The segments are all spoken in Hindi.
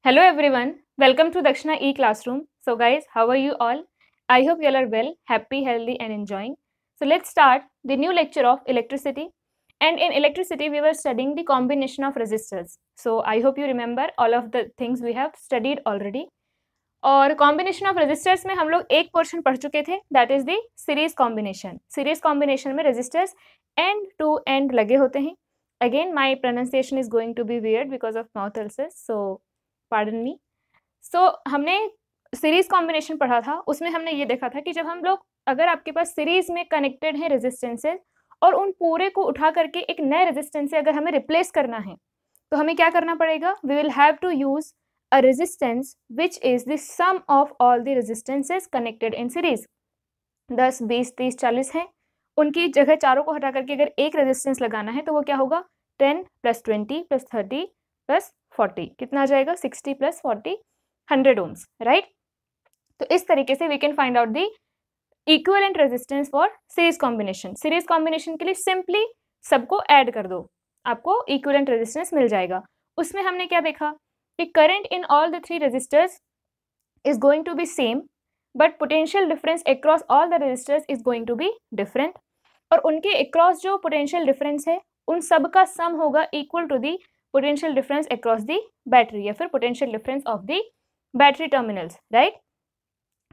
Hello everyone, welcome to Dakshina E-Classroom. So guys, how are you all? I hope you all are well, happy, healthy and enjoying. So let's start the new lecture of electricity. And in electricity, we were studying the combination of resistors. So I hope you remember all of the things we have studied already. और कॉम्बिनेशन ऑफ रेजिस्टर्स में हम लोग एक पोर्शन पढ़ चुके थे, that is the series combination. Series combination में रेजिस्टर्स एंड टू एंड लगे होते हैं. Again my pronunciation is going to be weird because of mouth ulcer, so pardon me. So हमने सीरीज कॉम्बिनेशन पढ़ा था, उसमें हमने ये देखा था कि जब हम लोग, अगर आपके पास सीरीज में कनेक्टेड है रेजिस्टेंसेज और उन पूरे को उठा करके एक नए रेजिस्टेंस से अगर हमें रिप्लेस करना है तो हमें क्या करना पड़ेगा. We will have to use a resistance which is the sum of all the resistances connected in series. 10, 20, 30, 40 हैं, उनकी जगह चारों को हटा करके अगर एक रेजिस्टेंस लगाना है तो वो क्या होगा. 10 + 20 + 30 + 40 कितना आ जाएगा. 60 + 40 100 ohms, राइट. तो इस तरीके से we can find out the equivalent resistance for series combination. Series combination के लिए सिंपली सबको ऐड कर दो, आपको इक्विवेलेंट रेजिस्टेंस मिल जाएगा. उसमें हमने क्या देखा कि current in all the three resistors is going to be same, but potential difference across all the resistors is going to be different. और उनके across जो potential difference है उन सब का sum होगा equal to the potential difference across the battery या फिर potential difference of the battery terminals, right?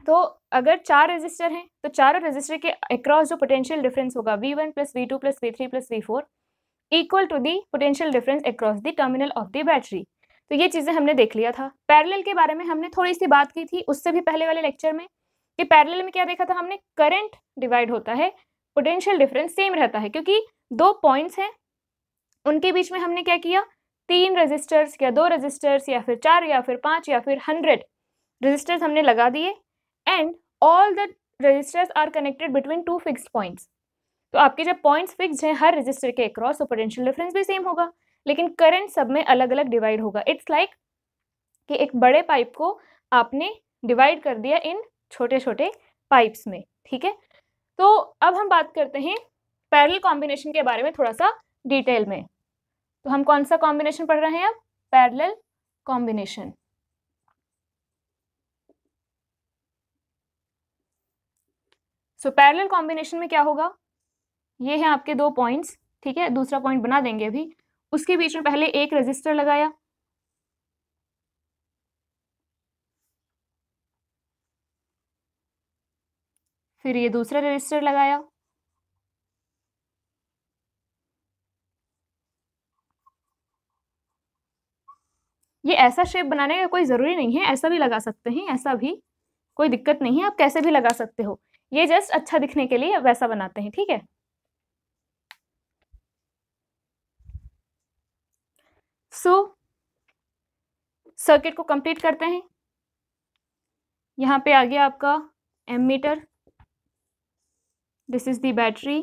तो अगर 4 रेजिस्टर हैं तो चारों रेजिस्टर के across जो potential difference होगा V1 + V2 + V3 + V4 equal to the potential difference across the terminal of the battery. तो ये चीज़ें हमने देख लिया था. पैरेलल के बारे में हमने थोड़ी सी बात की थी उससे भी पहले वाले लेक्चर में कि पैरेलल में क्या देखा था हमने. करंट डिवाइड होता है, पोटेंशियल डिफरेंस सेम रहता है, क्योंकि दो पॉइंट्स हैं उनके बीच में हमने क्या किया. 3 रेजिस्टर्स या 2 रेजिस्टर्स या फिर 4 या फिर 5 या फिर 100 रेजिस्टर्स हमने लगा दिए and all the resistors are connected between 2 fixed points. तो आपके जब पॉइंट्स फिक्स्ड हैं हर रेजिस्टर के अक्रॉस तो पोटेंशियल डिफरेंस भी सेम होगा, लेकिन करंट सब में अलग अलग डिवाइड होगा. इट्स लाइक कि एक बड़े पाइप को आपने डिवाइड कर दिया इन छोटे छोटे पाइप्स में, ठीक है. तो अब हम बात करते हैं पैरेलल कॉम्बिनेशन के बारे में थोड़ा सा डिटेल में. तो हम कौन सा कॉम्बिनेशन पढ़ रहे हैं अब. Parallel combination. So parallel combination में क्या होगा. ये है आपके दो पॉइंट्स, ठीक है. दूसरा पॉइंट बना देंगे अभी. उसके बीच में पहले एक रेजिस्टर लगाया, फिर ये दूसरा रेजिस्टर लगाया, ये ऐसा शेप बनाने का कोई ज़रूरी नहीं है, ऐसा भी लगा सकते हैं, ऐसा भी कोई दिक्कत नहीं है, आप कैसे भी लगा सकते हो. ये जस्ट अच्छा दिखने के लिए वैसा बनाते हैं, ठीक है. सो सर्किट को कंप्लीट करते हैं. यहाँ पे आ गया आपका ammeter, this is the battery,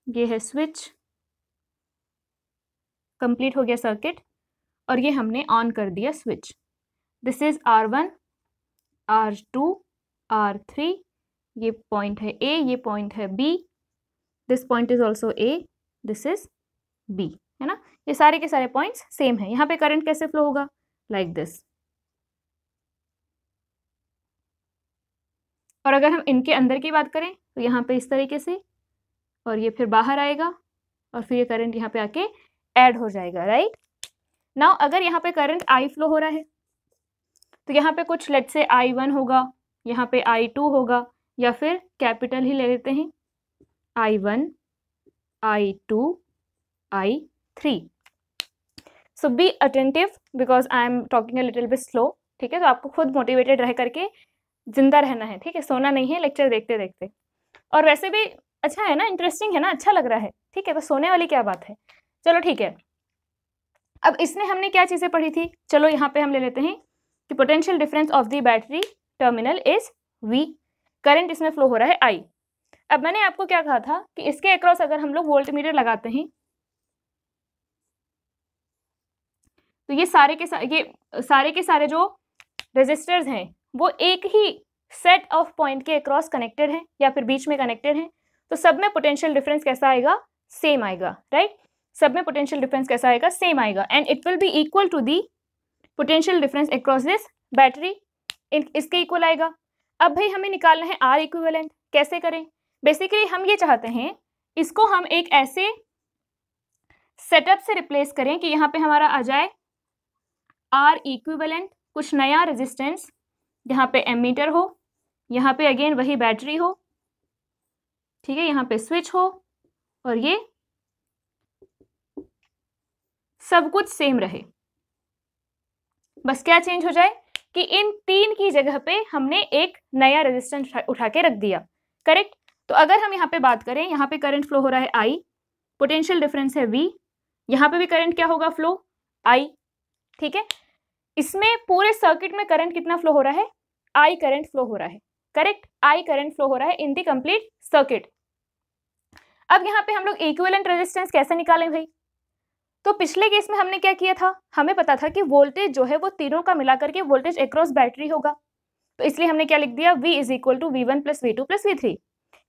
ये है स्विच. कंप्लीट हो गया सर्किट और ये हमने ऑन कर दिया switch. This is R1, R2, R3. ये पॉइंट है A, ये पॉइंट है B. This point is also A, this is B, है ना. ये सारे के सारे पॉइंट्स सेम है. यहाँ पे करंट कैसे फ्लो होगा, लाइक दिस. और अगर हम इनके अंदर की बात करें तो यहाँ पे इस तरीके से, और ये फिर बाहर आएगा और फिर ये करंट यहाँ पे आके ऐड हो जाएगा, राइट. नाउ अगर यहाँ पे करंट I फ्लो हो रहा है तो यहाँ पे कुछ लेट्स से I1 होगा, यहाँ पे I2 होगा, या फिर कैपिटल ही ले लेते हैं I1, I2, I3. So be attentive because I am talking a little bit slow, ठीक है. तो आपको खुद मोटिवेटेड रह करके जिंदा रहना है, ठीक है. सोना नहीं है लेक्चर देखते देखते. और वैसे भी अच्छा है ना, इंटरेस्टिंग है ना, अच्छा लग रहा है, ठीक है. तो सोने वाली क्या बात है. चलो ठीक है. अब इसमें हमने क्या चीज़ें पढ़ी थी, चलो यहाँ पे हम ले लेते हैं कि potential difference of the battery terminal is V. Current इसमें फ्लो हो रहा है I. अब मैंने आपको क्या कहा था कि इसके अक्रॉस अगर हम लोग वोल्टमीटर लगाते हैं तो ये सारे के सारे जो रेजिस्टर्स हैं वो एक ही सेट ऑफ पॉइंट के अक्रॉस कनेक्टेड हैं या फिर बीच में कनेक्टेड हैं. तो सब में पोटेंशियल डिफरेंस कैसा आएगा, सेम आएगा, राइट. सब में पोटेंशियल डिफरेंस कैसा आएगा, सेम आएगा, and it will be equal to the potential difference across this battery, इसके इक्वल आएगा। अब भाई हमें निकालना है आर इक्विवेलेंट, कैसे करें? बेसिकली हम ये चाहते हैं इसको हम एक ऐसे सेटअप से रिप्लेस करें कि यहाँ पे हमारा आ जाए आर इक्विवेलेंट, कुछ नया रेजिस्टेंस, यहाँ पे एमीटर हो, यहाँ पे अगेन वही बैटरी हो, ठीक है, यहाँ पे स्विच हो, और ये सब कुछ सेम रहे। बस क्या चेंज हो जाए कि इन तीन की जगह पे हमने एक नया रेजिस्टेंस उठा के रख दिया, करेक्ट? तो अगर हम यहाँ पे बात करें, यहाँ पे करंट फ्लो हो रहा है I, पोटेंशियल डिफरेंस है V, यहाँ पे भी करंट क्या होगा, फ्लो I, ठीक है। इसमें पूरे सर्किट में करंट कितना फ्लो हो रहा है, I करंट फ्लो हो रहा है, करेक्ट, I करंट फ्लो हो रहा है इन दी कंप्लीट सर्किट। अब यहाँ पे हम लोग इक्विवेलेंट रेजिस्टेंस कैसे निकालें भाई? तो पिछले केस में हमने क्या किया था, हमें पता था कि वोल्टेज जो है वो तीनों का मिला करके वोल्टेज अक्रॉस बैटरी होगा, तो इसलिए हमने क्या लिख दिया, V is equal to V1 plus V2 plus V3।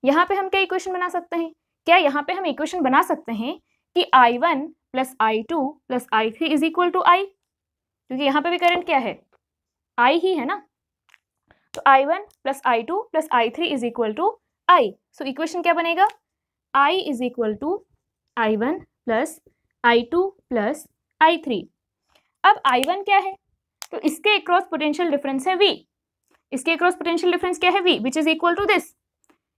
यहाँ पे हम क्या इक्वेशन बना सकते हैं, क्या यहाँ पे हम इक्वेशन बना सकते हैं कि I1 plus I2 plus I3 is equal to I, क्योंकि यहाँ पे भी करंट क्या है, I ही है ना, तो I1 plus I2 plus I3 is equal to I। So equation क्या बनेगा, I is equal to I1 plus I2 plus I3। अब I1 क्या है, तो इसके अक्रॉस पोटेंशियल डिफरेंस है V, इसके अक्रॉस पोटेंशियल डिफरेंस क्या है V, which is equal to this,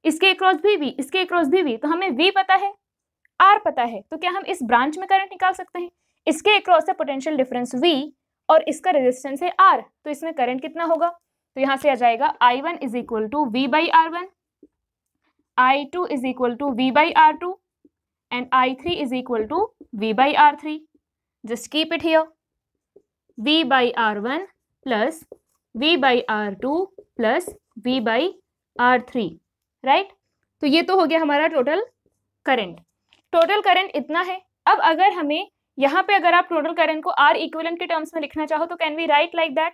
इसके अक्रॉस भी V, इसके अक्रॉस भी V, तो हमें V पता है, R पता है, तो क्या हम इस ब्रांच में करंट निकाल सकते हैं? इसके अक्रॉस है पोटेंशियल डिफरेंस V और इसका रेजिस्टेंस है R, तो इसमें करंट कितना होगा, तो यहाँ से आ जाएगा I1 is equal to V by R1, I2 is equal to V by R2 and I3 is equal to V by R3. Just keep it here. V by R1 plus V by R2 plus V by R3, right? तो ये तो हो गया हमारा टोटल करंट। टोटल करंट इतना है। अब अगर हमें यहाँ पे अगर आप टोटल करंट को R इक्विवेलेंट के टर्म्स में लिखना चाहो तो can we write like that?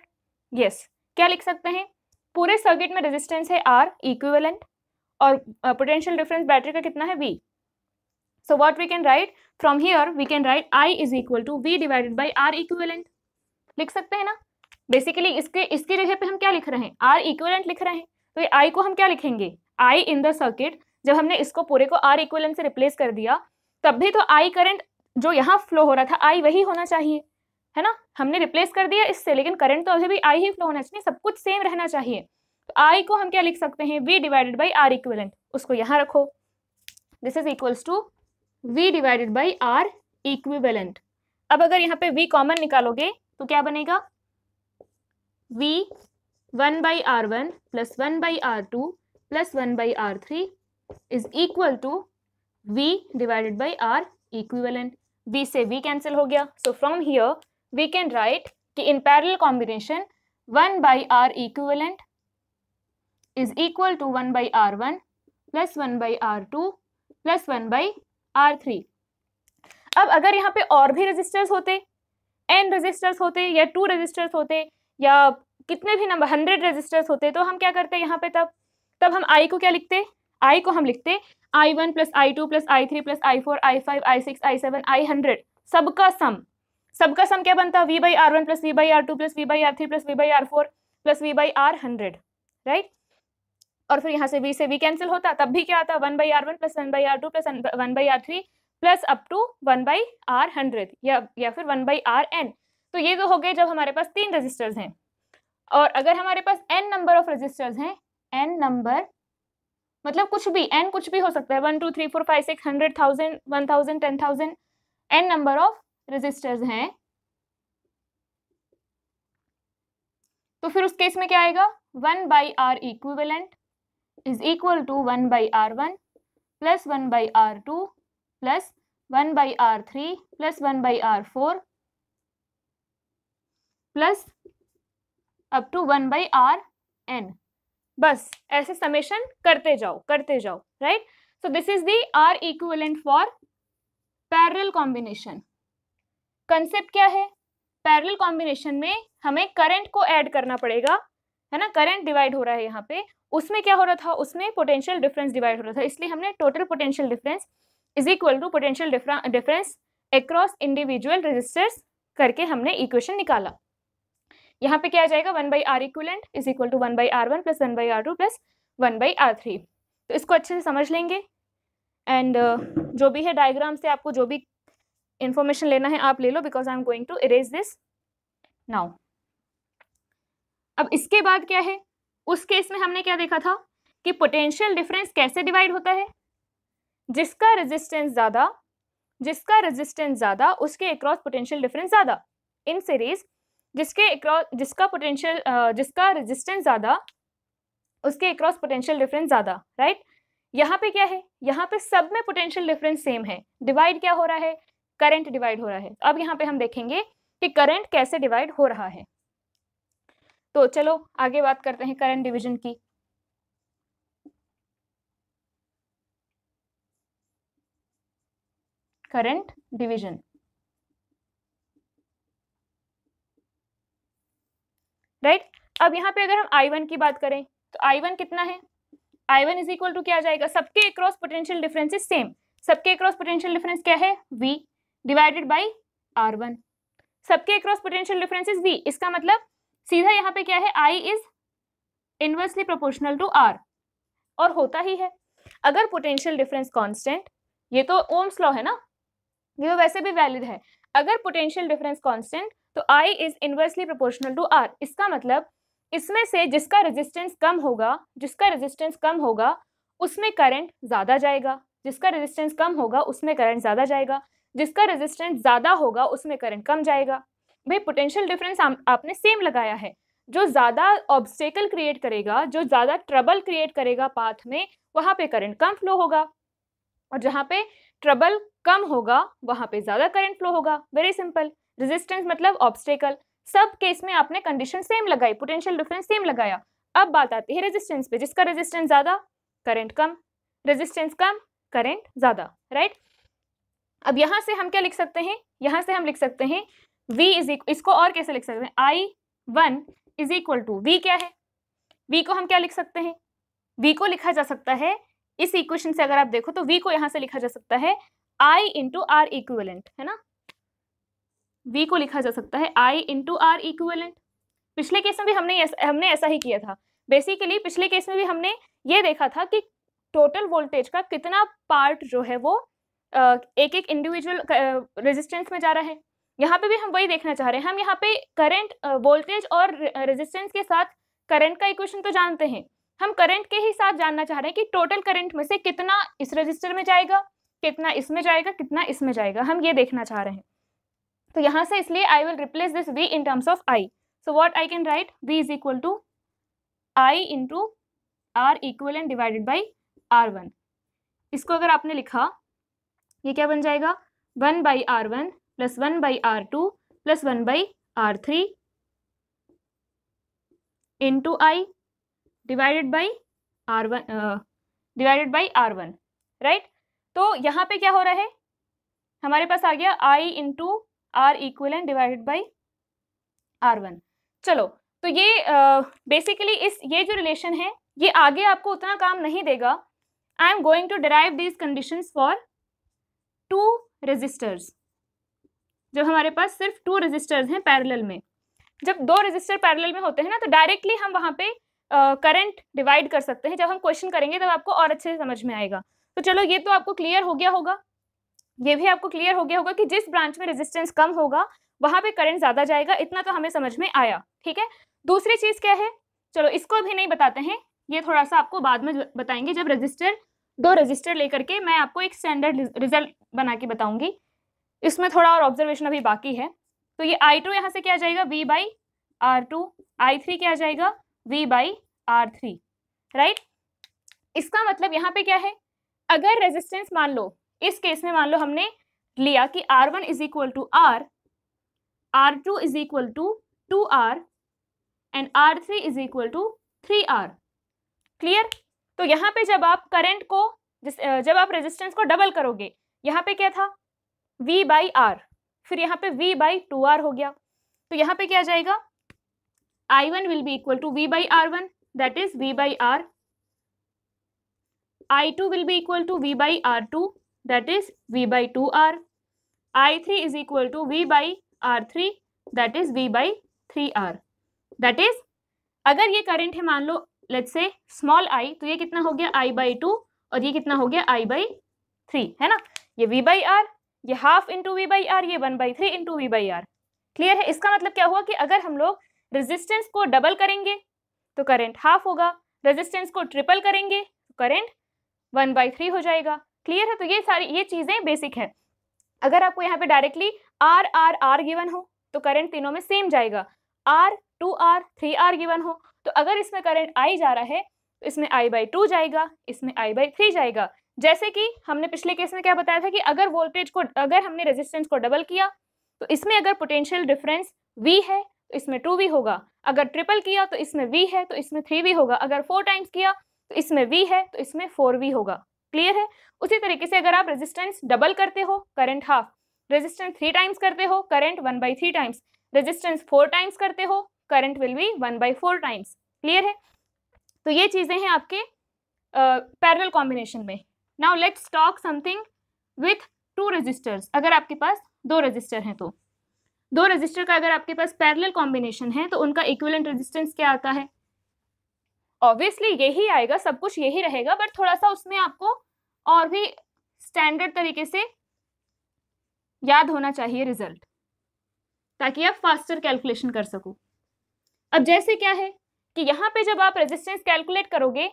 Yes. क्या लिख सकते हैं? पूरे सर्किट में रेजिस्टेंस है R इक्विवेलेंट और पोटेंशियल डिफरेंस बैटरी का कितना है V. So what we can write from here, we can write I is equal to V divided by R equivalent. लिख सकते हैं ना? बेसिकली इसकी जगह पे हम क्या लिख रहे हैं, R equivalent लिख रहे हैं, तो ये I को हम क्या लिखेंगे, I in the circuit। जब हमने इसको पूरे को R equivalent से रिप्लेस कर दिया तब भी तो I करंट जो यहाँ फ्लो हो रहा था I वही होना चाहिए, है ना? हमने रिप्लेस कर दिया इससे, लेकिन करंट तो अभी भी I ही फ्लो होना चाहिए, सब कुछ सेम रहना चाहिए। तो I को हम क्या लिख सकते हैं, V divided by R equivalent, उसको यहाँ रखो, this is equals to V divided by R equivalent. अब अगर यहाँ पे V कॉमन निकालोगे तो क्या बनेगा, V 1 by R1 plus 1 by R2 plus 1 by R3 is equal to V divided by R equivalent. V से V कैंसिल हो गया, so from here we can write कि in parallel combination 1 by R equivalent is equal to 1 by R1 plus 1 by R2 plus 1 by R3। अब अगर यहाँ पे और भी रेजिस्टर्स होते, n रेजिस्टर्स होते या 2 रेजिस्टर्स होते या कितने भी नंबर 100 रेजिस्टर्स होते तो हम क्या करते यहाँ पे, तब हम I को क्या लिखते, I को हम लिखते I1 plus I2 plus I3 plus I4 I5 I6 I7 I100, सबका सम क्या बनता, V by R1 plus V by R2 plus V by R3 plus V by R4 plus V by R100, right? और फिर यहाँ से V कैंसिल होता, तब भी क्या आता, 1 by R1 plus 1 by R2 plus 1 by R3 plus up to 1 by R100 या फिर 1 बाई Rn। तो ये तो हो गए जब हमारे पास 3 रेजिस्टर्स हैं, और अगर हमारे पास n नंबर ऑफ रेजिस्टर्स हैं, n नंबर मतलब कुछ भी, n कुछ भी हो सकता है, 1 2 3 4 5 6 100 1000 1000 10,000 n नंबर ऑफ रेजिस्टर्स हैं, तो फिर उस केस में क्या आएगा, 1 by R equivalent is equal to 1 by R1 plus 1 by R2 plus 1 by R3 plus 1 by R4 plus up to 1 by Rn। बस ऐसे समेशन करते जाओ right? So this is the R equivalent for parallel combination. Concept क्या है, पैरेलल कॉम्बिनेशन में हमें करंट को ऐड करना पड़ेगा, है ना? करंट डिवाइड हो रहा है यहाँ पे, उसमें क्या हो रहा था, उसमें पोटेंशियल डिफरेंस डिवाइड हो रहा था, इसलिए हमने total potential difference is equal to potential difference across individual resistors करके हमने इक्वेशन निकाला। यहाँ पे क्या आ जाएगा, 1/R equivalent is equal to 1/R1 plus 1/R2 plus 1/R3। तो इसको अच्छे से समझ लेंगे एंड जो भी है डायग्राम से आपको जो भी इंफॉर्मेशन लेना है आप ले लो, because I am going to erase this now. अब इसके बाद क्या है, उस केस में हमने क्या देखा था कि पोटेंशियल डिफरेंस कैसे डिवाइड होता है, जिसका रेजिस्टेंस ज्यादा उसके अक्रॉस पोटेंशियल डिफरेंस ज्यादा। इन सीरीज जिसका रेजिस्टेंस ज्यादा उसके अक्रॉस पोटेंशियल डिफरेंस ज्यादा, राइट। यहाँ पे क्या है, यहाँ पे सब में पोटेंशियल डिफरेंस सेम है, डिवाइड क्या हो रहा है, करंट डिवाइड हो रहा है। अब यहाँ पे हम देखेंगे कि करंट कैसे डिवाइड हो रहा है। तो चलो आगे बात करते हैं करंट डिवीजन की। Current division, right. अब यहाँ पे अगर हम I1 की बात करें तो I1 कितना है, I1 इज इक्वल टू क्या आ जाएगा, सबके across potential difference is same. सबके अक्रॉस पोटेंशियल डिफरेंस क्या है, V डिवाइडेड बाई R1। सबके across potential difference is V, इसका मतलब सीधा यहाँ पे क्या है, I is inversely proportional to R, और होता ही है। अगर पोटेंशियल डिफरेंस कांस्टेंट, ये तो ओम्स लॉ है ना, ये तो वैसे भी वैलिड है। अगर पोटेंशियल डिफरेंस कांस्टेंट तो I is inversely proportional to R, इसका मतलब इसमें से जिसका रेजिस्टेंस कम होगा उसमें करंट ज्यादा जाएगा, जिसका रेजिस्टेंस कम होगा उसमें करंट ज्यादा जाएगा, जिसका रेजिस्टेंस ज्यादा होगा उसमें करंट कम जाएगा। भाई पोटेंशियल डिफरेंस आपने सेम लगाया है, जो ज्यादा ऑब्स्टेकल क्रिएट करेगा, जो ज्यादा ट्रबल क्रिएट करेगा पाथ में, वहां पे करंट कम फ्लो होगा, और जहां पे ट्रबल कम होगा वहां पे ज्यादा करंट फ्लो होगा। वेरी सिंपल, रेजिस्टेंस मतलब ऑब्स्टेकल, सब केस में आपने कंडीशन सेम लगाई, पोटेंशियल डिफरेंस सेम लगाया। अब बात आती है रेजिस्टेंस पे, जिसका रेजिस्टेंस ज्यादा करंट कम, रेजिस्टेंस कम करंट ज्यादा, राइट। अब यहां से हम क्या लिख सकते हैं, यहां से हम लिख सकते हैं V इज, इसको और कैसे लिख सकते हैं, I1 is equal to V क्या है, V को हम क्या लिख सकते हैं, V को लिखा जा सकता है इस इक्वेशन से, अगर आप देखो तो V को यहां से लिखा जा सकता है I इंटू R इक्विवेलेंट, है ना। V को लिखा जा सकता है I इंटू R इक्विवेलेंट। पिछले केस में भी हमने ऐसा ही किया था। बेसिकली पिछले केस में भी हमने ये देखा था कि टोटल वोल्टेज का कितना पार्ट जो है वो एक एक इंडिविजुअल रेजिस्टेंस में जा रहा है। यहाँ पे भी हम वही देखना चाह रहे हैं। हम यहाँ पे करंट, वोल्टेज और रेजिस्टेंस के साथ करंट का इक्वेशन तो जानते हैं, हम करंट के ही साथ जानना चाह रहे हैं कि टोटल करंट में से कितना इस रजिस्टर में जाएगा, कितना इसमें जाएगा, कितना इसमें जाएगा, हम ये देखना चाह रहे हैं। तो यहाँ से इसलिए I will replace this V in terms of I. So what I can write, V is equal to I into R equivalent divided by R1. इसको अगर आपने लिखा, ये क्या बन जाएगा, 1/R1 plus 1/R2 plus 1/R3 into I divided by R1, right. तो यहाँ पे क्या हो रहा है, हमारे पास आ गया I into R equivalent divided by R1। चलो, तो ये बेसिकली ये जो रिलेशन है ये आगे आपको उतना काम नहीं देगा। I am going to derive these conditions for 2 resistors. जब हमारे पास सिर्फ 2 रेजिस्टर्स हैं पैरेलल में, जब 2 रेजिस्टर पैरेलल में होते हैं ना, तो डायरेक्टली हम वहां पे करंट डिवाइड कर सकते हैं। जब हम क्वेश्चन करेंगे तब आपको और अच्छे से समझ में आएगा। तो चलो, ये तो आपको क्लियर हो गया होगा, ये भी आपको क्लियर हो गया होगा कि जिस ब्रांच में रेजिस्टेंस कम होगा वहां पे करंट ज्यादा जाएगा। इतना तो हमें समझ में आया, ठीक है। दूसरी चीज क्या है, चलो इसको अभी नहीं बताते हैं, ये थोड़ा सा आपको बाद में बताएंगे, जब 2 रजिस्टर लेकर के मैं आपको एक स्टैंडर्ड रिजल्ट बना के बताऊंगी। इसमें थोड़ा और ऑब्जर्वेशन अभी बाकी है। तो ये I2 यहाँ से क्या आ जाएगा, V/R2, I3 क्या आ जाएगा, V/R3, राइट। इसका मतलब यहाँ पे क्या है, अगर रेजिस्टेंस मान लो, इस केस में मान लो हमने लिया कि R1 is equal to R, R2 is equal to 2R and R3 is equal to 3R, clear. तो यहाँ पे जब आप करंट को, जब आप रेजिस्टेंस को डबल करोगे, यहाँ पे क्या था, V/R, फिर यहाँ पे V/2R हो गया। तो यहाँ पे क्या जाएगा, I1 will be equal to V/R1, that is V/R, I2 will be equal to V/R2, that is V/2R, I3 is equal to V by R3 that is V by 3R। That is अगर ये करंट है मान लो लेट्स से स्मॉल I, तो ये कितना हो गया I बाई 2 और ये कितना हो गया I बाई 3, है ना। ये V बाई R, ये half into V by R, ये 1/3 into V by R। Clear है। इसका मतलब क्या हुआ कि अगर हम लोग रेजिस्टेंस को डबल करेंगे तो करंट हाफ होगा, रेजिस्टेंस को ट्रिपल करेंगे तो करंट 1/3 हो जाएगा। क्लियर है। तो ये सारी ये चीजें बेसिक है। अगर आपको यहाँ पे directly R R R given हो तो करंट तीनों में सेम जाएगा, R 2R 3R गिवन हो तो अगर इसमें करंट I जा रहा है तो इसमें I बाई 2 जाएगा, इसमें I बाई 3 जाएगा। जैसे कि हमने पिछले केस में क्या बताया था कि अगर वोल्टेज को, अगर हमने रेजिस्टेंस को डबल किया तो इसमें अगर पोटेंशियल डिफरेंस V है तो इसमें 2V होगा, अगर ट्रिपल किया तो इसमें V है तो इसमें 3V होगा, अगर 4 टाइम्स किया तो इसमें V है तो इसमें 4V होगा। क्लियर है। उसी तरीके से अगर आप रेजिस्टेंस डबल करते हो करंट हाफ, रेजिस्टेंस 3 टाइम्स करते हो करंट 1/3 टाइम्स, रेजिस्टेंस 4 टाइम्स करते हो current will be 1/4 times. Clear है। तो ये चीजें हैं आपके पैरेलल कॉम्बिनेशन में। Now let's talk something with 2 resistors. अगर आपके पास 2 रेजिस्टर हैं तो 2 रेजिस्टर का अगर आपके पास पैरेलल कॉम्बिनेशन है तो उनका इक्विवेलेंट रेजिस्टेंस क्या आता है? ऑब्वियसली यही आएगा, सब कुछ यही रहेगा, बट थोड़ा सा उसमें आपको और भी स्टैंडर्ड तरीके से याद होना चाहिए रिजल्ट, ताकि आप फास्टर कैलकुलेशन कर सको। अब जैसे क्या है कि यहाँ पे जब आप रेजिस्टेंस कैलकुलेट करोगे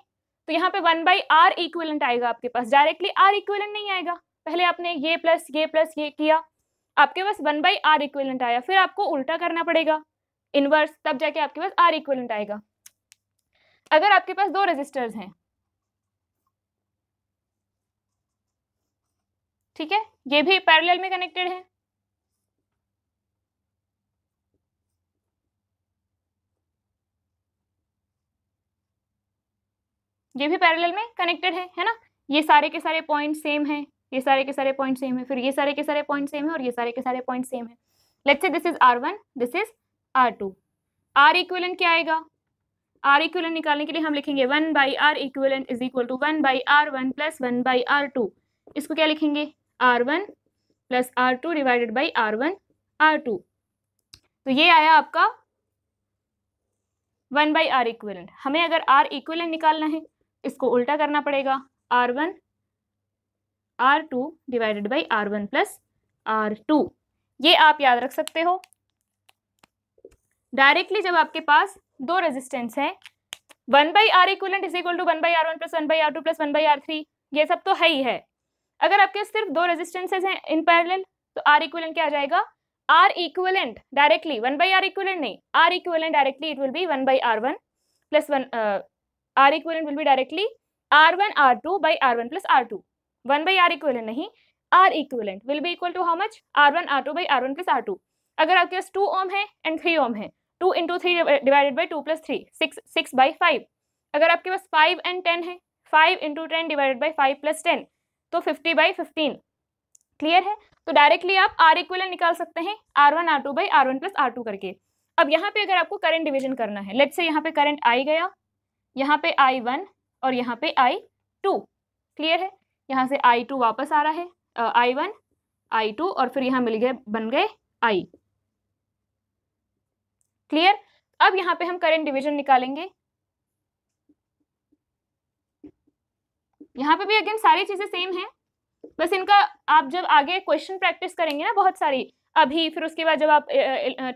तो यहाँ पे 1/R इक्विवेलेंट आएगा आपके पास, डायरेक्टली R इक्विवेलेंट नहीं आएगा। पहले आपने ये प्लस ये किया, आपके पास 1/R इक्विवेलेंट आया, फिर आपको उल्टा करना पड़ेगा इनवर्स, तब जाके आपके पास R इक्विवेलेंट आएगा। अगर आपके पास 2 रेजिस्टर्स हैं, ठीक है, ये भी पैरेलल में कनेक्टेड है, ये भी पैरेलल में कनेक्टेड है ना। ये सारे के सारे पॉइंट सेम हैं, ये सारे के सारे पॉइंट सेम है, फिर ये सारे के सारे पॉइंट सेम है और ये सारे के सारे पॉइंट सेम है। Let's say this is R1, this is R2। R equivalent क्या आएगा? R इक्विवेलेंट निकालने के लिए हम लिखेंगे 1/R equivalent is equal to 1/R1 plus 1/R2। इसको क्या लिखेंगे? R1 plus R2 divided by R1 R2। तो ये आया आपका 1/R इक्विवेलेंट। हमें अगर R इक्विवेलेंट निकालना है इसको उल्टा करना पड़ेगा, R1 R2 divided by R1 plus R2। ये आप याद रख सकते हो। डायरेक्टली जब आपके पास 2 रेजिस्टेंस है, 1/R equivalent is equal to 1/R1 plus 1/R2 plus 1/R3, ये सब तो है ही है। अगर आपके सिर्फ 2 रेजिस्टेंसेस हैं इन पैरेलल तो R इक्विवेलेंट क्या आ जाएगा? R equivalent directly 1/R equivalent नहीं, R equivalent directly it will be 1/R1 plus 1, R equivalent will be directly R1 R2 by R1 plus R2। 1/R equivalent नहीं, R equivalent will be equal to how much? R1 R2 by R1 plus R2। अगर आपके पास 2 ओम है एंड 3 ओम है, 2 into 3 डिवाइडेड बाई 2 plus 3, 6/5। अगर आपके पास 5 and 10 है, 5 into 10 डिवाइडेड बाई 5 plus 10, तो 50/15। क्लियर है। तो डायरेक्टली आप R इक्विवेलेंट निकाल सकते हैं R1 R2 by R1 plus R2 करके। अब यहाँ पे अगर आपको करंट डिवीजन करना है, लेट्स से यहाँ पे करंट I गया, यहाँ पे I1 और यहाँ पे I2। क्लियर है। यहाँ से I2 वापस आ रहा है, I1 I2 और फिर यहाँ मिल गए, बन गए I। क्लियर। अब यहाँ पे हम करंट डिवीजन निकालेंगे। यहाँ पे भी अगेन सारी चीजें सेम हैं, बस इनका आप जब आगे क्वेश्चन प्रैक्टिस करेंगे ना बहुत सारी, अभी फिर उसके बाद जब आप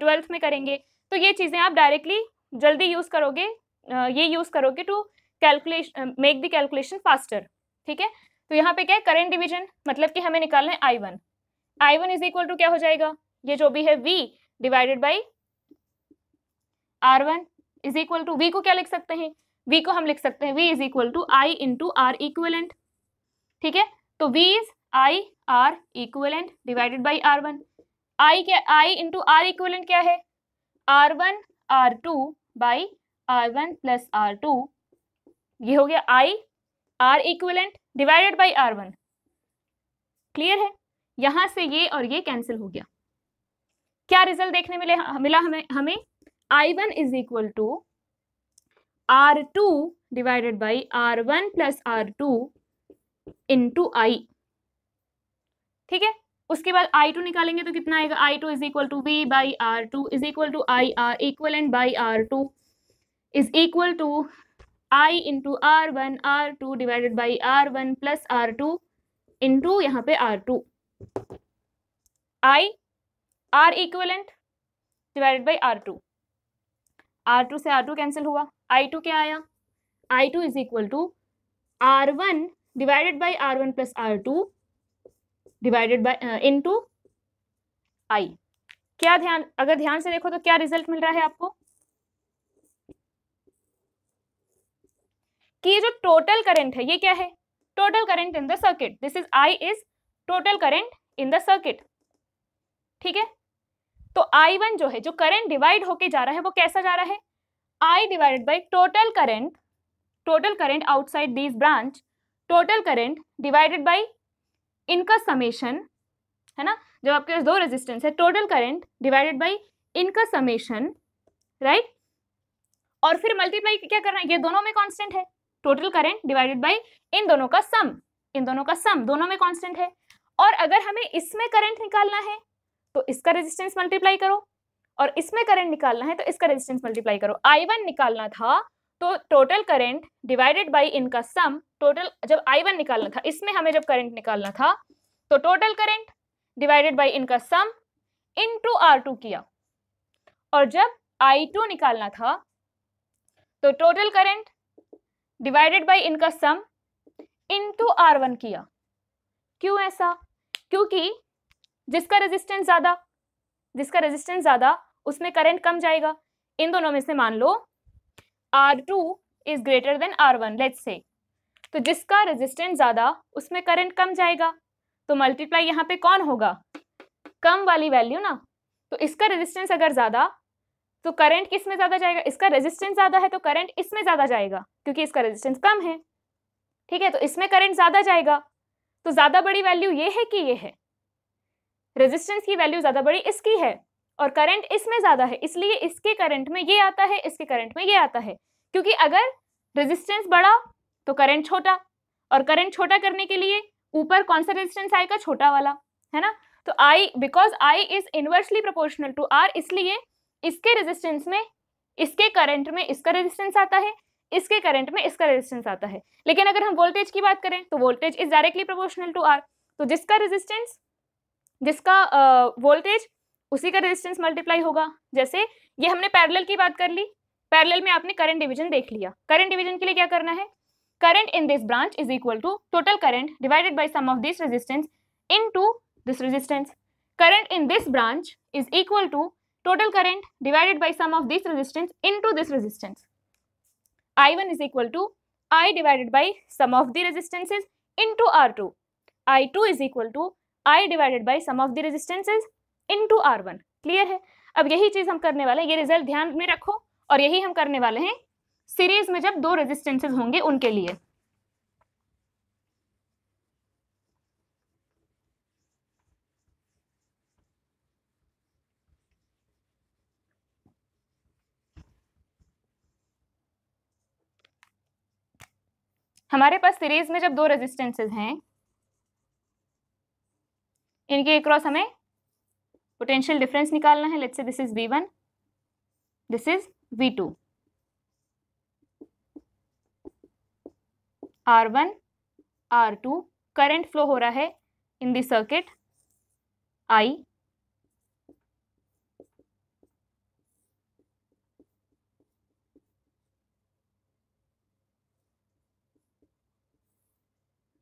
12th में करेंगे तो ये चीजें आप डायरेक्टली जल्दी यूज करोगे, ये यूज करोगे to calculation, make the calculation faster. ठीक है। तो यहाँ पे क्या है? करंट डिवीजन, मतलब कि हमें निकालना है I1। I1 is equal to क्या हो जाएगा? ये जो भी है V divided by R1 is equal to, V को क्या लिख सकते हैं? V को हम लिख सकते हैं V is equal to I into R equivalent. ठीक है। तो V is I R equivalent divided by R1। I क्या? I इंटू R इक्विवेलेंट क्या है? R1 R2 by R1 plus R2। ये हो गया I R equivalent divided by R1। Clear है। यहां से ये और ये कैंसिल हो गया। क्या रिजल्ट देखने मिला हमें I1 is equal to R2 divided by R1 plus R2 into I। ठीक है। उसके बाद I2 निकालेंगे तो कितना आएगा, I2 is equal to V by R2 is equal to IR equivalent by R2 is equal to I into R2 divided by R1 plus R2 into यहाँ पे R2 R equivalent divided by R2 से R2 कैंसिल हुआ, I2 क्या आया, I2 is equal to R1 divided by R1 plus R2 divided by into I। क्या अगर ध्यान से देखो तो क्या रिजल्ट मिल रहा है आपको कि ये जो टोटल करंट है ये क्या है, total current in the circuit, this is I is total current in the circuit, ठीक है। तो I1 जो है, जो करंट डिवाइड होके जा रहा है वो कैसा जा रहा है, I divided by total current outside this branch, total current divided by इनका समेशन, है ना, जब आपके पास दो रेजिस्टेंस है, टोटल करंट डिवाइडेड बाई इनका समेशन, राइट, और फिर मल्टीप्लाई क्या करना है, ये दोनों में कांस्टेंट है, टोटल करंट डिवाइडेड बाई इन दोनों का सम, दोनों में कांस्टेंट है। और अगर हमें इसमें करंट निकालना है तो इसका रेजिस्टेंस मल्टीप्लाई करो, और इसमें करंट निकालना है तो इसका रेजिस्टेंस मल्टीप्लाई करो। I1 निकालना था तो टोटल करंट डिवाइडेड बाई इनका सम, टोटल जब I1 निकालना था, इसमें हमें जब करंट निकालना था तो टोटल करंट डिवाइडेड बाई इनका सम इनटू R2 किया, और जब I2 निकालना था तो टोटल करंट डिवाइडेड बाई इनका सम इनटू R1 किया। क्यों ऐसा, क्योंकि जिसका रेजिस्टेंस ज्यादा उसमें करंट कम जाएगा। इन दोनों में से मान लो R2 is greater than R1 let's say, तो जिसका रेजिस्टेंस ज्यादा उसमें करंट कम जाएगा, तो मल्टीप्लाई यहाँ पे कौन होगा, कम वाली वैल्यू ना, तो इसका रेजिस्टेंस अगर ज्यादा तो करंट किस में ज्यादा जाएगा, इसका रेजिस्टेंस ज्यादा है तो करंट इसमें ज्यादा जाएगा क्योंकि इसका रेजिस्टेंस कम है, ठीक है, तो इसमें करंट ज्यादा जाएगा। तो ज्यादा बड़ी वैल्यू ये है कि ये है, रेजिस्टेंस की वैल्यू ज्यादा बड़ी इसकी है और करंट इसमें ज्यादा है, इसलिए इसके करंट में ये आता है, इसके करंट में ये आता है, क्योंकि अगर रेजिस्टेंस बड़ा तो करंट छोटा, और करंट छोटा करने के लिए ऊपर कौन सा रेजिस्टेंस आएगा, छोटा वाला, है ना। तो because I is inversely proportional to R, इसलिए इसके रेजिस्टेंस में इसके करंट में इसका रेजिस्टेंस आता है, इसके करंट में इसका रेजिस्टेंस आता है। लेकिन अगर हम वोल्टेज की बात करें तो voltage is directly proportional to R, तो जिसका रेजिस्टेंस जिसका वोल्टेज उसी का रेजिस्टेंस मल्टीप्लाई होगा। जैसे ये हमने पैरेलल की बात कर ली, पैरेलल में आपने करंट डिवीजन देख लिया, करंट डिवीजन के लिए क्या करना है, current in this branch is equal to total current divided by sum of this resistance into this resistance, current in this branch is equal to total current divided by sum of this resistance into this resistance. I1 is equal to I divided by sum of the resistances into R2. I2 is equal to I divided by sum of the resistances into R1. Clear है। अब यही चीज हम करने वाले हैं, ये रिजल्ट ध्यान में रखो, और यही हम करने वाले हैं सीरीज में जब दो रेजिस्टेंसेज होंगे उनके लिए। हमारे पास सीरीज में जब दो रेजिस्टेंसेज हैं, इनके अक्रॉस हमें पोटेंशियल डिफरेंस निकालना है। Let's say this is V1, this is V2, R1 R2, current flow हो रहा है इन द सर्किट I,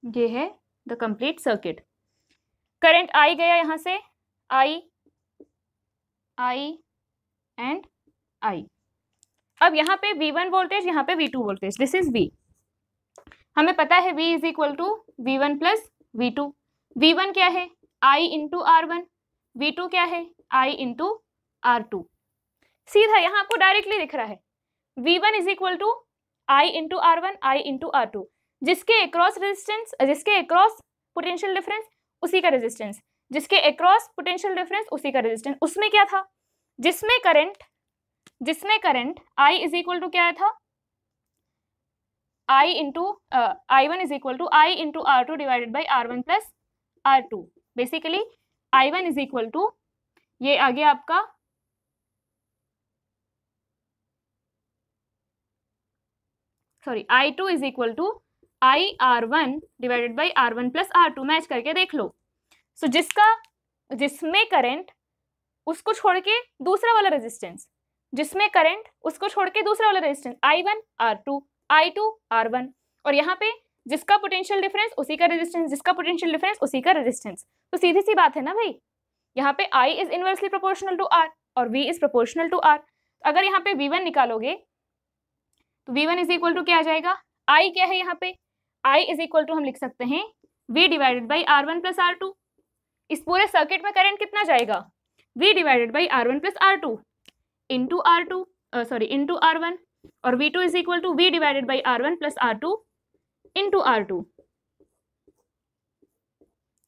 ये है the complete circuit. Current I गया यहां से, I एंड I। अब यहाँ पे V1 वोल्टेज, यहाँ पे V2 voltage, this is V। हमें पता है V is equal to V1 plus V2। V1 क्या है, I इंटू R1, V2 क्या है, I इंटू R2। सीधा यहाँ आपको डायरेक्टली दिख रहा है V1 is equal to I into R1, I into R2, जिसके अक्रॉस रेजिस्टेंस, जिसके अक्रॉस पोटेंशियल डिफरेंस उसी का रेजिस्टेंस, जिसके अक्रॉस पोटेंशियल डिफरेंस उसी का रेजिस्टेंस। उसमें क्या था, जिसमें current I is equal to क्या आया था, I1 is equal to I into R2 divided by R1 plus R2। Basically I1 is equal to, ये आ गया आपका I2 is equal to IR1 divided by R1 plus R2, match करके देख लो। सो जिसमें करंट उसको छोड़ के दूसरा वाला रेजिस्टेंस, जिसमें करंट उसको छोड़ के दूसरा वाला resistance, I1 R2, I2 R1, और यहाँ पे जिसका पोटेंशियल डिफरेंस उसी का रेजिस्टेंस, जिसका पोटेंशियल डिफरेंस उसी का रेजिस्टेंस। तो सीधी सी बात है ना भाई, यहाँ पे I is inversely proportional to R और V is proportional to R। अगर यहाँ पे V1 निकालोगे तो V1 इज इक्वल टू क्या आ जाएगा, I क्या है यहाँ पे, I इज इक्वल टू हम लिख सकते हैं V divided by R1 plus R2। इस पूरे सर्किट में करंट कितना जाएगा, V divided by R1 plus R2 into into R1, और V2 is equal to V divided by R1 plus R2 into R2।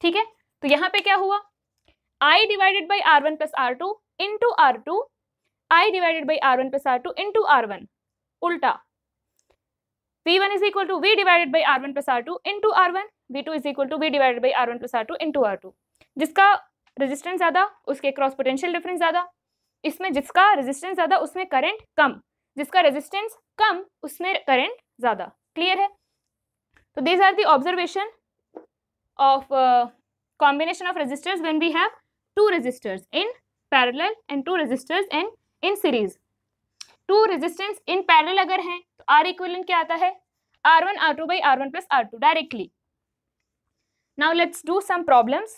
ठीक है, तो यहाँ पे क्या हुआ, I divided by R1 plus R2 into R2, I divided by R1 plus R2 into R1, उल्टा V1 is equal to V divided by R1 plus R2 into R1, V2 is equal to V divided by R1 plus R2 into R2। जिसका रेजिस्टेंस ज्यादा उसके क्रॉस पोटेंशियल डिफरेंस ज्यादा, इसमें जिसका रेजिस्टेंस ज्यादा उसमें करंट कम, जिसका रेजिस्टेंस कम उसमें करंट ज्यादा। क्लियर है? तो these are the observation of combination of resistors when we have two resistors in parallel and two resistors in series. Two resistance in parallel अगर हैं तो R equivalent क्या आता है, R1 R2 by R1 plus R2 directly. Now let's do some problems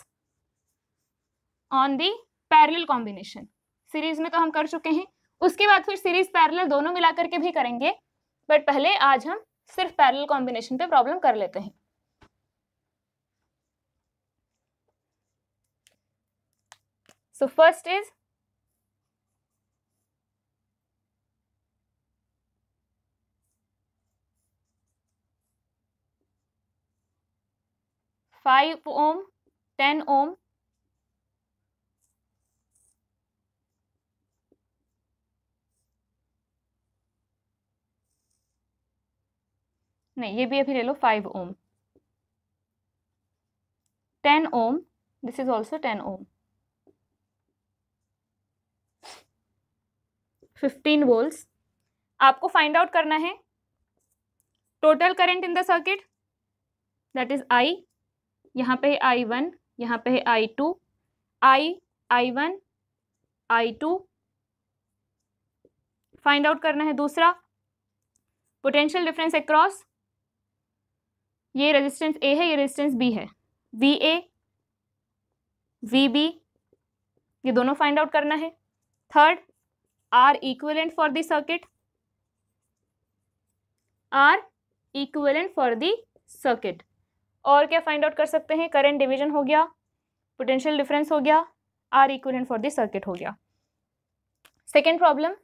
on the parallel combination. Series में तो हम कर चुके हैं, उसके बाद फिर सीरीज पैरेलल दोनों मिलाकर के भी करेंगे, बट पहले आज हम सिर्फ पैरेलल कॉम्बिनेशन पे प्रॉब्लम कर लेते हैं। So first is five ohm 10 ohm नहीं, ये भी अभी ले लो 5 ohm, 10 ohm, this is also 10 ohm, 15 volts. आपको फाइंड आउट करना है total current in the circuit, that is I, यहाँ पे है I1, यहाँ पे है I2, I1 I2 find out करना है। दूसरा पोटेंशियल डिफरेंस अक्रॉस, ये रेजिस्टेंस A है, ये रेजिस्टेंस B है, VA VB, ये दोनों फाइंड आउट करना है। Third R equivalent for the circuit, R equivalent for the circuit. और क्या फाइंड आउट कर सकते हैं, करंट डिवीजन हो गया, पोटेंशियल डिफरेंस हो गया, R equivalent for the circuit हो गया। Second problem,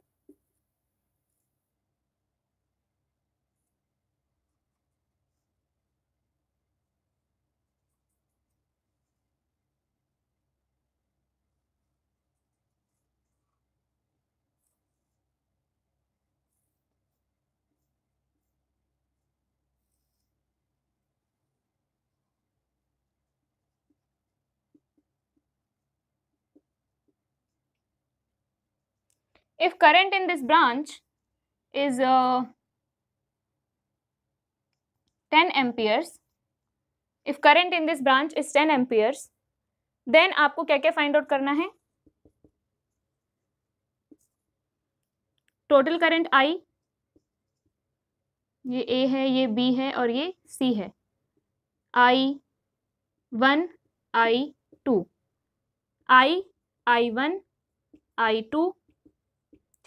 if current in this branch is 10 amperes, if current in this branch is 10 amperes, then आपको क्या क्या फाइंड आउट करना है, टोटल करंट I, ये A है, ये B है और ये C है, I1 I2, I1 I2,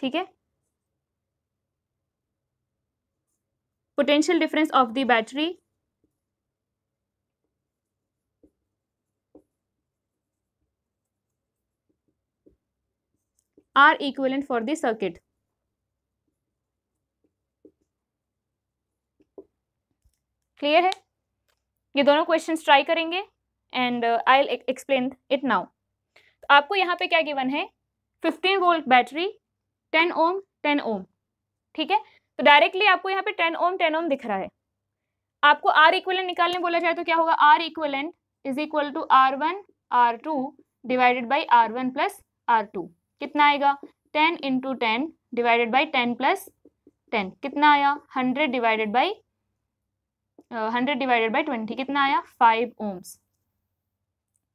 ठीक है। Potential difference of the battery, R equivalent for the circuit. Clear है? ये दोनों क्वेश्चंस ट्राई करेंगे and I will explain it now. आपको यहाँ पे क्या गिवन है, 15 वोल्ट बैटरी, 10 ओम 10 ओम, ठीक है। तो डायरेक्टली आपको यहाँ पे 10 ओम दिख रहा है। आपको R इक्विवेलेंट निकालने बोला जाए तो क्या होगा, R equivalent is equal to R1 R2 divided by R1 plus R2 कितना आएगा 10 इंटू 10 डिवाइडेड बाई 10 प्लस 10 कितना आया 100 डिवाइडेड बाई 20 कितना आया 5 ohms।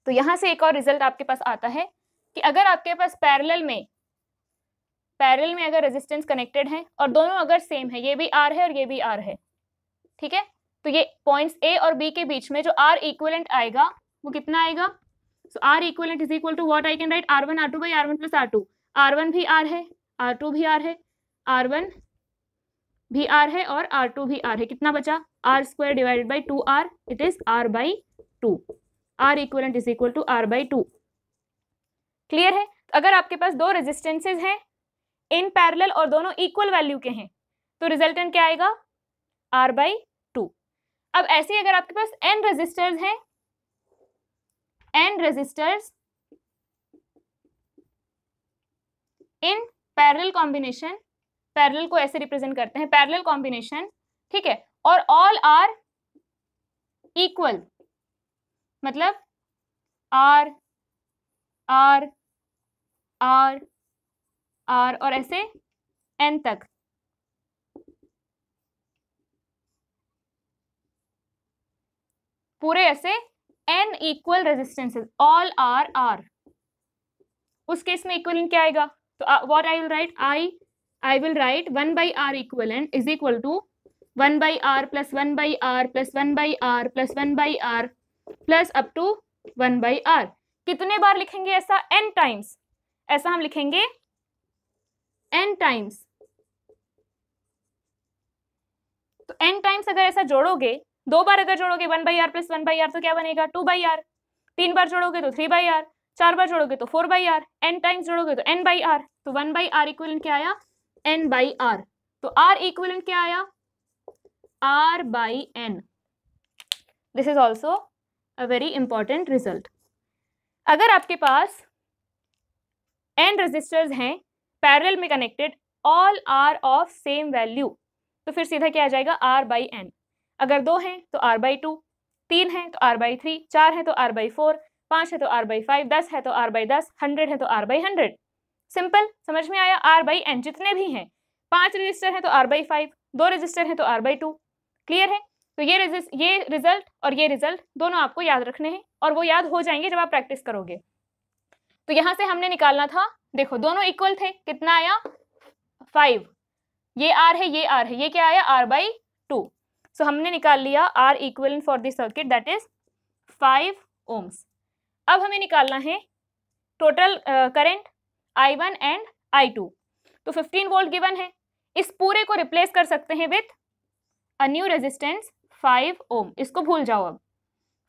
तो यहाँ से एक और रिजल्ट आपके पास आता है कि अगर आपके पास पैरेलल में अगर रेजिस्टेंस कनेक्टेड है और दोनों अगर सेम है, ये भी R है और ये भी R है, ठीक है, तो ये पॉइंट्स A और B के बीच में जो R इक्विवेलेंट आएगा वो कितना आएगा, so R equivalent is equal to what I can write R1 R2 by R1 plus R2। R1 भी R है, R2 भी R है, R1 भी R है और R2 भी R है, कितना बचा R square divided by 2R, it is R by 2। R equivalent is equal to R by 2। Clear है। अगर आपके पास दो रेजिस्टेंसेज हैं इन पैरेलल और दोनों इक्वल वैल्यू के हैं तो रिजल्टेंट क्या आएगा R बाई 2। अब ऐसे ही अगर आपके पास n रेजिस्टर्स हैं, n resistors in parallel combination, parallel को ऐसे रिप्रेजेंट करते हैं पैरेलल कॉम्बिनेशन, ठीक है, और ऑल आर इक्वल, मतलब R R R R और ऐसे n तक, पूरे ऐसे n equal resistances all are R, उस केस में इक्विवेलेंट क्या आएगा, तो what I will write, I will write 1 by R equivalent is equal to 1 by R plus 1 by R plus 1 by R plus 1 by R plus up to 1 by R। कितने बार लिखेंगे ऐसा, n टाइम्स, ऐसा हम लिखेंगे n टाइम्स। तो n टाइम्स अगर ऐसा जोड़ोगे, 2 बार अगर जोड़ोगे 1 by R plus 1 by R तो क्या बनेगा 2 बाई R, 3 बार जोड़ोगे तो 3 बाई R, 4 बार जोड़ोगे तो 4 बाई R, n टाइम्स जोड़ोगे तो n बाई R, तो 1 बाई R इक्विवेलेंट क्या आया n बाई R, तो R इक्विवेलेंट क्या आया R by n। This is also a very important result. अगर आपके पास n रेजिस्टर्स हैं पैरेलल में connected, all are of same value, तो फिर सीधा क्या आ जाएगा R बाई n। अगर 2 हैं तो R बाई 2, 3 हैं तो R बाई 3, 4 है तो R बाई 4, 5 है तो R बाई 5, 10 है तो R बाई 10, 100 है तो R बाई 100। सिंपल, समझ में आया। R बाई n जितने भी हैं, 5 रजिस्टर है तो R बाई 5, 2 रजिस्टर है तो R बाई 2। क्लियर है। तो ये रिजल्ट और ये रिजल्ट दोनों आपको याद रखने हैं और वो याद हो जाएंगे जब आप प्रैक्टिस करोगे। तो यहाँ से हमने निकालना था, देखो दोनों इक्वल थे, कितना आया 5, ये R है ये R है, ये क्या आया R बाई 2। सो हमने निकाल लिया R equivalent for the circuit that is 5 ohms। अब हमें निकालना है total current I1 and I2। तो 15 वोल्ट गिवन है, इस पूरे को रिप्लेस कर सकते हैं with a new resistance 5 ohm। इसको भूल जाओ, अब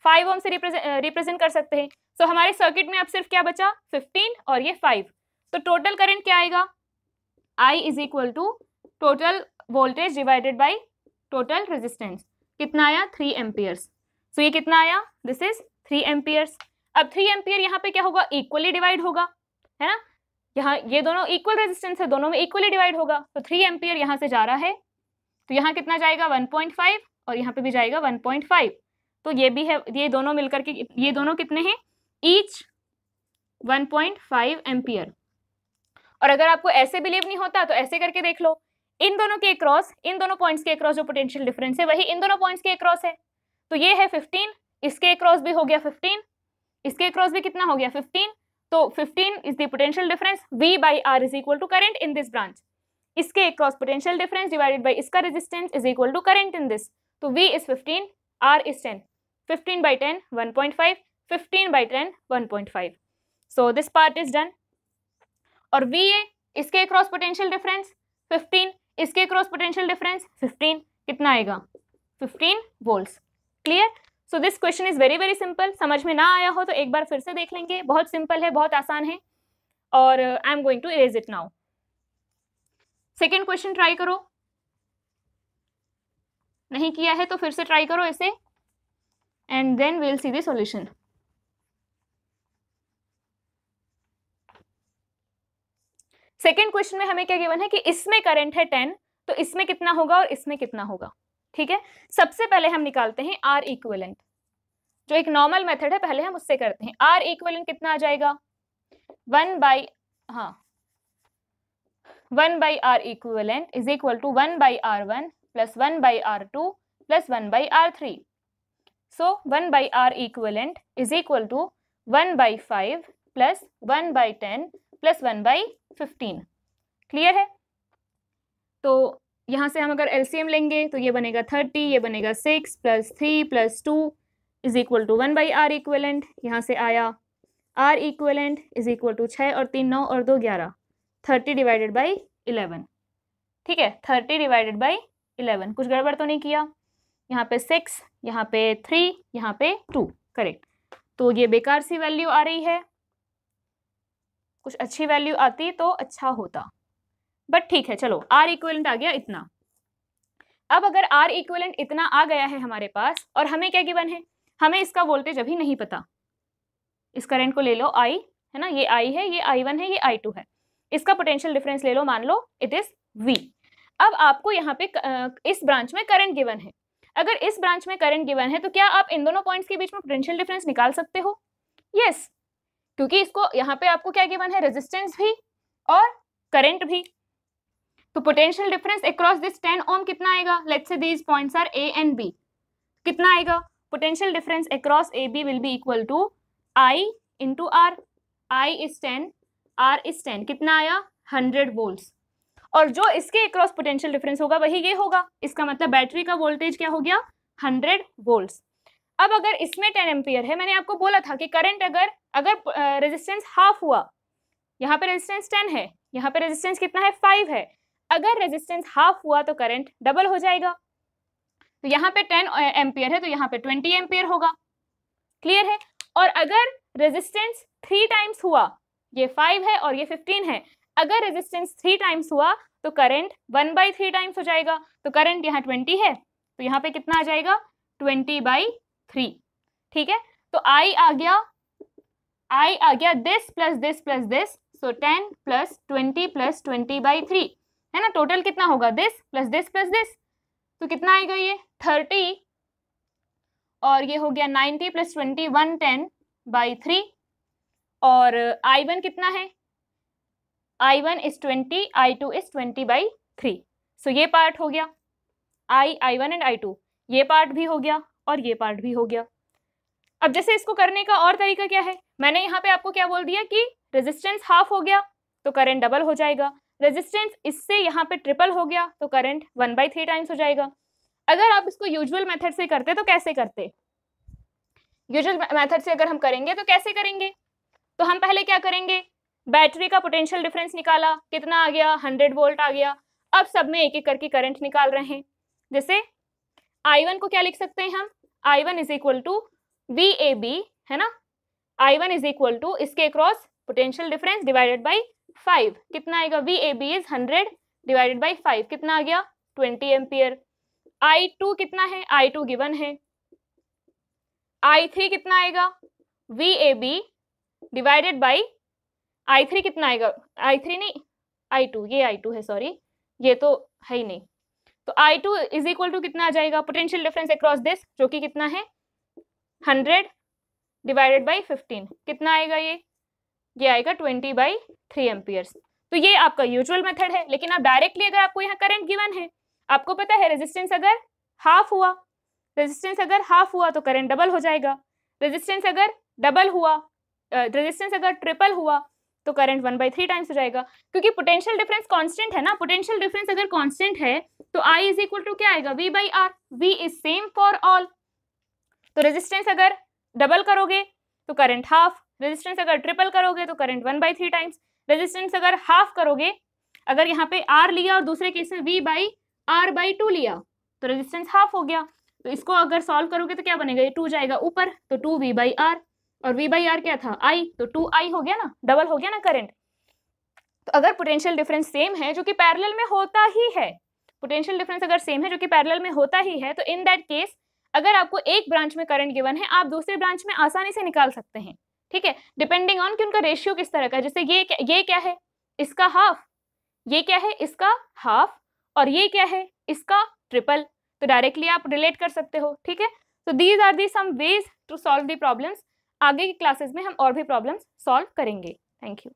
5 ohm से रिप्रेजेंट कर सकते हैं। सो हमारे सर्किट में अब सिर्फ क्या बचा 15 और ये 5। तो टोटल करंट क्या आएगा, I is equal to total voltage divided by total resistance, कितना आया 3 एम्पियर्स। सो ये कितना आया, दिस इज 3 एम्पियर्स। अब 3 एम्पियर यहाँ पे क्या होगा, इक्वली डिवाइड होगा, है ना, यहाँ ये दोनों इक्वल रेजिस्टेंस है, दोनों में इक्वली डिवाइड होगा। तो 3 एम्पियर यहाँ से जा रहा है, तो यहाँ कितना जाएगा 1.5 और यहाँ पे भी जाएगा 1.5। तो ये भी है, ये दोनों मिलकर के ये दोनों कितने हैं, ईच 1.5 एम्पियर। और अगर आपको ऐसे बिलीव नहीं होता तो ऐसे करके देख लो, इन दोनों के अक्रॉस, इन दोनों पॉइंट्स के अक्रॉस जो पोटेंशियल डिफरेंस है वही इन दोनों पॉइंट्स के अक्रॉस है। तो ये है 15, इसके अक्रॉस भी हो गया 15, इसके अक्रॉस भी कितना हो गया 15। तो 15 is the potential difference, V by R is equal to current in this branch. इसके across potential difference divided by इसका resistance is equal to current in this. तो V is 15, R is 10, 15 by 10 1.5, 15 by 10 1.5। So this part is done. और VA इसके अक्रॉस पोटेंशियल डिफरेंस 15, इसके क्रॉस पोटेंशियल डिफरेंस 15, कितना आएगा 15 volts. Clear. So this question is very very simple. समझ में ना आया हो तो एक बार फिर से देख लेंगे, बहुत सिंपल है, बहुत आसान है। और I am going to erase it now. Second question try करो, नहीं किया है तो फिर से ट्राई करो इसे, and then we will see the solution. Second question में हमें क्या गिवन है कि इसमें करंट है 10, तो इसमें कितना होगा और इसमें कितना होगा। ठीक है, सबसे पहले हम निकालते हैं R इक्विवेलेंट। जो एक नॉर्मल मेथड है पहले हम उससे करते हैं। आर इक्विवेलेंट कितना आ जाएगा 1/r equivalent is equal to 1/r1 plus 1/r2 plus 1/r3। So 1/r equivalent is equal to 1/5 plus 1/10 plus 1/15। Clear है? तो यहाँ से हम अगर एलसीएम लेंगे तो ये बनेगा 30, ये बनेगा 6 plus 3 plus 2 is equal to 1/r equivalent. यहाँ से आया r equivalent is equal to 6 और 3 9 और 2 11, 30 डिवाइडेड बाई 11। ठीक है, 30 डिवाइडेड बाई 11। कुछ गड़बड़ तो नहीं किया? यहाँ पे 6, यहाँ पे 3, यहाँ पे 2, करेक्ट। तो ये बेकार सी वैल्यू आ रही है, कुछ अच्छी वैल्यू आती तो अच्छा होता, बट ठीक है चलो, r इक्विवेलेंट आ गया इतना। अब अगर r इक्विवेलेंट इतना आ गया है हमारे पास और हमें क्या गिवन है, हमें इसका वोल्टेज अभी नहीं पता। इस करंट को ले लो I, है ना, ये I है, ये I1 है, ये I2 है। इसका पोटेंशियल डिफरेंस ले लो, मान लो इट इज V। अब आपको यहाँ पे इस ब्रांच में करंट गिवन है। अगर इस ब्रांच में करंट गिवन है तो क्या आप इन दोनों पॉइंट्स के बीच में पोटेंशियल डिफरेंस निकाल सकते हो? यस, क्योंकि इसको यहाँ पे आपको क्या गिवन है, रेजिस्टेंस भी और करंट भी। तो potential difference across this 10 ohm कितना आएगा? Let's say these points are A and B। कितना आएगा? Potential difference across AB will be equal to I into R। I is 10, R is 10, कितना आया? 100 वोल्ट्स। और जो इसके अक्रॉस पोटेंशियल डिफरेंस होगा वही ये होगा। इसका मतलब बैटरी का वोल्टेज क्या हो गया? 100 वोल्ट्स। अब अगर इसमें 10 एम्पियर है, मैंने आपको बोला था कि करंट अगर रेजिस्टेंस हाफ हुआ, यहाँ पे रेजिस्टेंस 10 है, यहाँ पे रेजिस्टेंस कितना है? 5 है। अगर रेजिस्टेंस हाफ हुआ तो करंट डबल हो जाएगा। तो यहाँ पे 10 एम्पियर है तो यहाँ पे 20 एम्पियर होगा। क्लियर है? और अगर रेजिस्टेंस 3 टाइम्स हुआ, ये 5 है और ये 15 है, अगर रेजिस्टेंस 3 टाइम्स हुआ तो करंट 1/3 टाइम्स हो जाएगा। तो करंट यहाँ 20 है तो यहाँ पे कितना आ जाएगा? 20/3। ठीक है, तो I आ गया this plus this plus this, so 10 plus 20 plus 20/3, है ना। टोटल कितना होगा? This plus this plus this, तो कितना आएगा? ये 30 और ये हो गया 90 प्लस 20 110/3। और I1 कितना है? I1 is 20, I2 is 20/3। सो ये पार्ट हो गया I1 एंड I2, ये पार्ट भी हो गया और ये पार्ट भी हो गया। अब जैसे इसको करने का और तरीका क्या है, मैंने यहाँ पे आपको क्या बोल दिया कि रेजिस्टेंस हाफ हो गया तो करंट डबल हो जाएगा, रेजिस्टेंस इससे यहाँ पे ट्रिपल हो गया तो करंट 1/3 टाइम्स हो जाएगा। अगर आप इसको यूजुअल मेथड से करते तो कैसे करते? यूजुअल मेथड से अगर हम करेंगे तो कैसे करेंगे? तो हम पहले क्या करेंगे, बैटरी का पोटेंशियल डिफरेंस निकाला, कितना आ गया? 100 वोल्ट आ गया। अब सब में एक एक करके करंट निकाल रहे हैं। जैसे I1 को क्या लिख सकते हैं हम? I1 is equal to VAB, है ना। I1 इज इक्वल टू इसके across potential difference divided by 5, कितना आएगा? VAB इज 100 डिवाइडेड बाई 5, कितना आ गया? 20 एम्पियर। I2 कितना है? I2 गिवन है। I3 कितना आएगा? VAB डिवाइडेड बाई I3 कितना आएगा? I3 नहीं, I2, ये I2 है, सॉरी ये तो है ही नहीं। तो I2 इज इक्वल टू कितना आ जाएगा? पोटेंशियल डिफरेंस अक्रॉस दिस, जो कि कितना है? 100 डिवाइडेड बाई 15, कितना आएगा? ये आएगा 20/3 एम्पियर्स। तो ये आपका यूजुअल मेथड है। लेकिन आप डायरेक्टली, अगर आपको यहाँ करंट गिवन है, आपको पता है रेजिस्टेंस अगर हाफ हुआ, तो करंट डबल हो जाएगा। रेजिस्टेंस अगर ट्रिपल हुआ तो करंट 1/3 टाइम्स हो जाएगा, क्योंकि पोटेंशियल डिफरेंस कांस्टेंट है ना। पोटेंशियल डिफरेंस अगर कांस्टेंट है तो I इज इक्वल टू क्या आएगा? V/R। V is same for all. तो रेजिस्टेंस अगर डबल करोगे तो करंट हाफ, रेजिस्टेंस अगर ट्रिपल करोगे तो करंट 1/3 टाइम्स, रेजिस्टेंस अगर हाफ करोगे, अगर यहाँ पे R लिया और दूसरे केस में V/R/2 लिया तो रेजिस्टेंस हाफ हो गया। तो इसको अगर सॉल्व करोगे तो क्या बनेगा? ये 2 जाएगा ऊपर, तो 2V/R, और V/R क्या था? I, तो 2I हो गया ना, डबल हो गया ना करंट। तो अगर पोटेंशियल डिफरेंस सेम है, जो कि पैरेलल में होता ही है, पोटेंशियल डिफरेंस अगर सेम है जो कि पैरेलल में होता ही है, तो इन दैट केस अगर आपको एक ब्रांच में करंट गिवन है, आप दूसरे ब्रांच में आसानी से निकाल सकते हैं। ठीक है, डिपेंडिंग ऑन कि उनका रेशियो किस तरह का है। जैसे ये क्या है? इसका हाफ। ये क्या है? इसका हाफ। और ये क्या है? इसका ट्रिपल। तो डायरेक्टली आप रिलेट कर सकते हो। ठीक है, तो these are the some ways to solve the problems. आगे की क्लासेस में हम और भी प्रॉब्लम्स सॉल्व करेंगे। Thank you.